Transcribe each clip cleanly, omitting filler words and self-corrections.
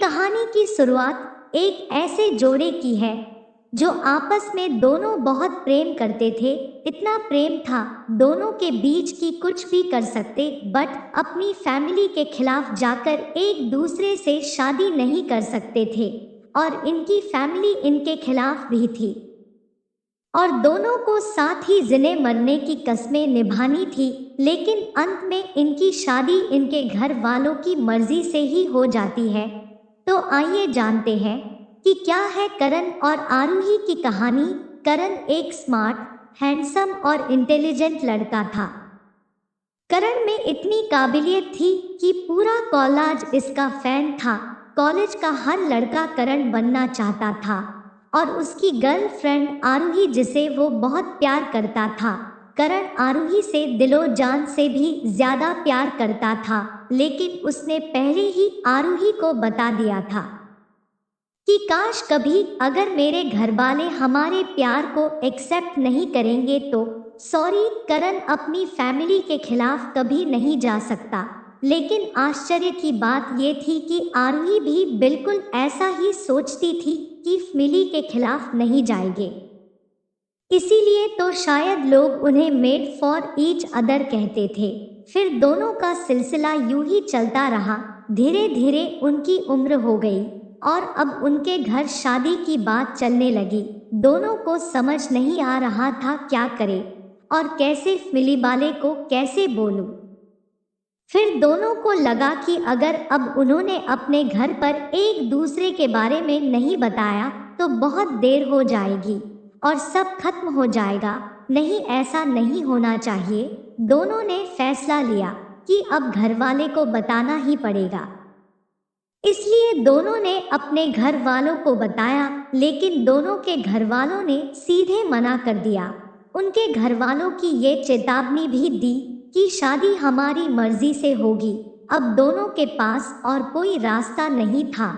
कहानी की शुरुआत एक ऐसे जोड़े की है जो आपस में दोनों बहुत प्रेम करते थे। इतना प्रेम था दोनों के बीच की कुछ भी कर सकते, बट अपनी फैमिली के खिलाफ जाकर एक दूसरे से शादी नहीं कर सकते थे और इनकी फैमिली इनके खिलाफ भी थी और दोनों को साथ ही जिने मरने की कस्में निभानी थी। लेकिन अंत में इनकी शादी इनके घर वालों की मर्जी से ही हो जाती है। तो आइए जानते हैं कि क्या है करण और आरूही की कहानी। करण एक स्मार्ट, हैंडसम और इंटेलिजेंट लड़का था। करण में इतनी काबिलियत थी कि पूरा कॉलेज इसका फैन था। कॉलेज का हर लड़का करण बनना चाहता था और उसकी गर्लफ्रेंड आरूही, जिसे वो बहुत प्यार करता था। करण आरूही से दिलो जान से भी ज्यादा प्यार करता था, लेकिन उसने पहले ही आरूही को बता दिया था कि काश कभी अगर मेरे घरवाले हमारे प्यार को एक्सेप्ट नहीं करेंगे तो सॉरी, करण अपनी फैमिली के खिलाफ कभी नहीं जा सकता। लेकिन आश्चर्य की बात यह थी कि आरूही भी बिल्कुल ऐसा ही सोचती थी कि फैमिली के खिलाफ नहीं जाएंगे। इसीलिए तो शायद लोग उन्हें मेड फॉर ईच अदर कहते थे। फिर दोनों का सिलसिला यूं ही चलता रहा। धीरे धीरे उनकी उम्र हो गई और अब उनके घर शादी की बात चलने लगी। दोनों को समझ नहीं आ रहा था क्या करे और कैसे फैमिली वाले को कैसे बोलूं। फिर दोनों को लगा कि अगर अब उन्होंने अपने घर पर एक दूसरे के बारे में नहीं बताया तो बहुत देर हो जाएगी और सब खत्म हो जाएगा। नहीं, ऐसा नहीं होना चाहिए। दोनों ने फैसला लिया कि अब घर वाले को बताना ही पड़ेगा। इसलिए दोनों ने अपने घर वालों को बताया, लेकिन दोनों के घर वालों ने सीधे मना कर दिया। उनके घर वालों की ये चेतावनी भी दी कि शादी हमारी मर्जी से होगी। अब दोनों के पास और कोई रास्ता नहीं था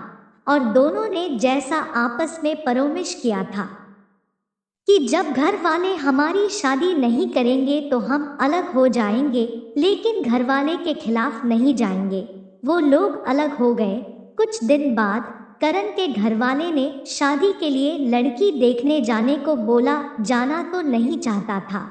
और दोनों ने जैसा आपस में परमिश किया था कि जब घर वाले हमारी शादी नहीं करेंगे तो हम अलग हो जाएंगे, लेकिन घर वाले के खिलाफ नहीं जाएंगे। वो लोग अलग हो गए। कुछ दिन बाद करण के घर वाले ने शादी के लिए लड़की देखने जाने को बोला। जाना तो नहीं चाहता था,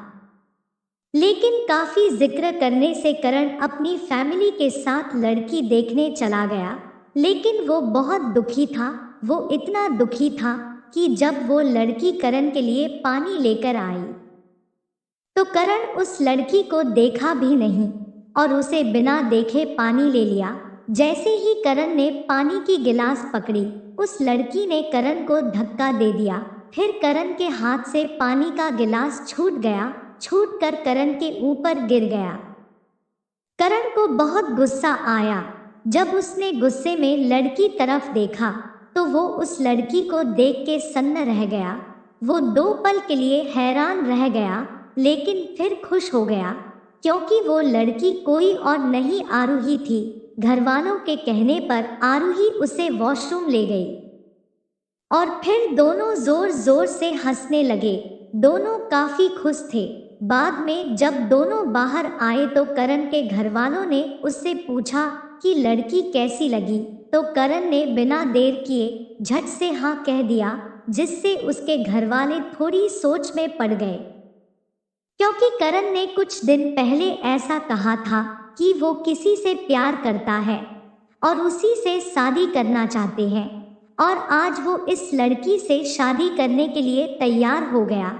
लेकिन काफी जिक्र करने से करण अपनी फैमिली के साथ लड़की देखने चला गया। लेकिन वो बहुत दुखी था। वो इतना दुखी था कि जब वो लड़की करण के लिए पानी लेकर आई तो करण उस लड़की को देखा भी नहीं और उसे बिना देखे पानी ले लिया। जैसे ही करण ने पानी की गिलास पकड़ी, उस लड़की ने करण को धक्का दे दिया। फिर करण के हाथ से पानी का गिलास छूट गया, छूटकर करण के ऊपर गिर गया। करण को बहुत गुस्सा आया। जब उसने गुस्से में लड़की तरफ देखा तो वो उस लड़की को देख के सन्न रह गया। वो 2 पल के लिए हैरान रह गया, लेकिन फिर खुश हो गया क्योंकि वो लड़की कोई और नहीं आरूही थी। घरवालों के कहने पर आरूही उसे वॉशरूम ले गई और फिर दोनों जोर जोर से हंसने लगे। दोनों काफी खुश थे। बाद में जब दोनों बाहर आए तो करण के घरवालों ने उससे पूछा कि लड़की कैसी लगी, तो करण ने बिना देर किए झट से हाँ कह दिया, जिससे उसके घरवाले थोड़ी सोच में पड़ गए क्योंकि करण ने कुछ दिन पहले ऐसा कहा था कि वो किसी से प्यार करता है और उसी से शादी करना चाहते हैं, और आज वो इस लड़की से शादी करने के लिए तैयार हो गया।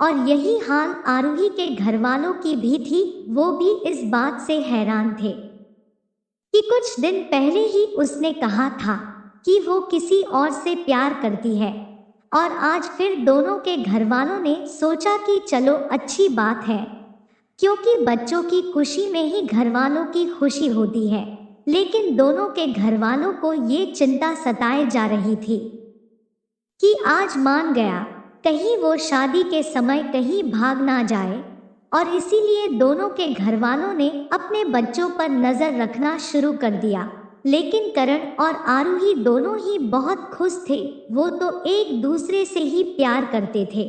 और यही हाल आरूही के घरवालों की भी थी। वो भी इस बात से हैरान थे कि कुछ दिन पहले ही उसने कहा था कि वो किसी और से प्यार करती है, और आज फिर दोनों के घरवालों ने सोचा कि चलो अच्छी बात है, क्योंकि बच्चों की खुशी में ही घरवालों की खुशी होती है। लेकिन दोनों के घरवालों को ये चिंता सताए जा रही थी कि आज मान गया, कहीं वो शादी के समय कहीं भाग ना जाए, और इसीलिए दोनों के घरवालों ने अपने बच्चों पर नजर रखना शुरू कर दिया। लेकिन करण और आरूही दोनों ही बहुत खुश थे। वो तो एक दूसरे से ही प्यार करते थे।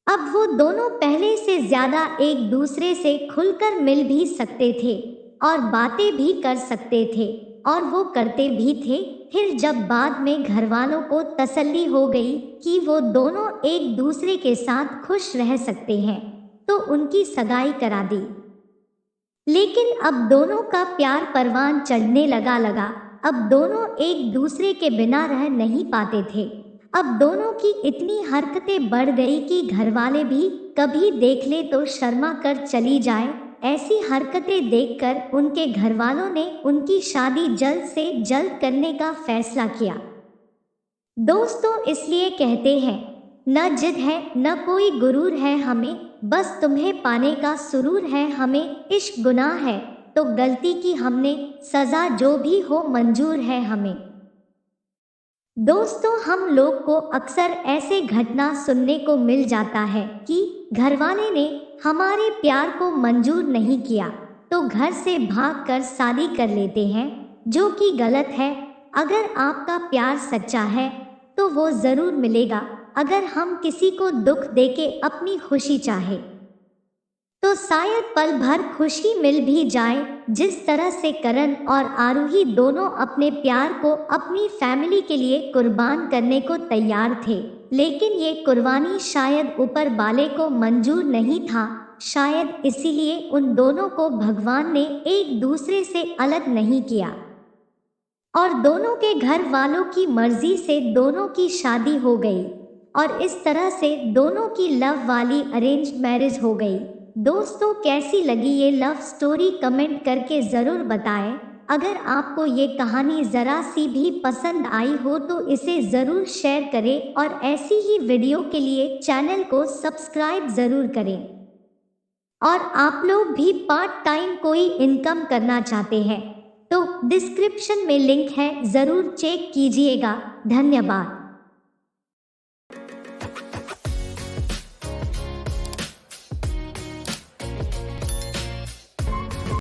अब वो दोनों पहले से ज्यादा एक दूसरे से खुलकर मिल भी सकते थे और बातें भी कर सकते थे। और वो करते भी थे। फिर जब बाद में घर वालों को तसल्ली हो गई कि वो दोनों एक दूसरे के साथ खुश रह सकते हैं, तो उनकी सगाई करा दी। लेकिन अब दोनों का प्यार परवान चढ़ने लगा। अब दोनों एक दूसरे के बिना रह नहीं पाते थे। अब दोनों की इतनी हरकतें बढ़ गई कि घरवाले भी कभी देख ले तो शर्मा कर चली जाए। ऐसी हरकतें देखकर उनके घरवालों ने उनकी शादी जल्द से जल्द करने का फैसला किया। दोस्तों, इसलिए कहते हैं, न जिद है न कोई गुरूर है हमें, बस तुम्हें पाने का सुरूर है हमें। इश्क गुनाह है तो गलती की हमने, सजा जो भी हो मंजूर है हमें। दोस्तों, हम लोग को अक्सर ऐसे घटना सुनने को मिल जाता है कि घरवाले ने हमारे प्यार को मंजूर नहीं किया तो घर से भागकर शादी कर लेते हैं, जो कि गलत है। अगर आपका प्यार सच्चा है तो वो ज़रूर मिलेगा। अगर हम किसी को दुख देके अपनी खुशी चाहे तो शायद पल भर खुशी मिल भी जाए। जिस तरह से करण और आरूही दोनों अपने प्यार को अपनी फैमिली के लिए कुर्बान करने को तैयार थे, लेकिन ये कुर्बानी शायद ऊपर वाले को मंजूर नहीं था। शायद इसीलिए उन दोनों को भगवान ने एक दूसरे से अलग नहीं किया और दोनों के घर वालों की मर्जी से दोनों की शादी हो गई और इस तरह से दोनों की लव वाली अरेंज मैरिज हो गई। दोस्तों, कैसी लगी ये लव स्टोरी कमेंट करके ज़रूर बताएं। अगर आपको ये कहानी ज़रा सी भी पसंद आई हो तो इसे ज़रूर शेयर करें और ऐसी ही वीडियो के लिए चैनल को सब्सक्राइब ज़रूर करें। और आप लोग भी पार्ट टाइम कोई इनकम करना चाहते हैं तो डिस्क्रिप्शन में लिंक है, ज़रूर चेक कीजिएगा। धन्यवाद।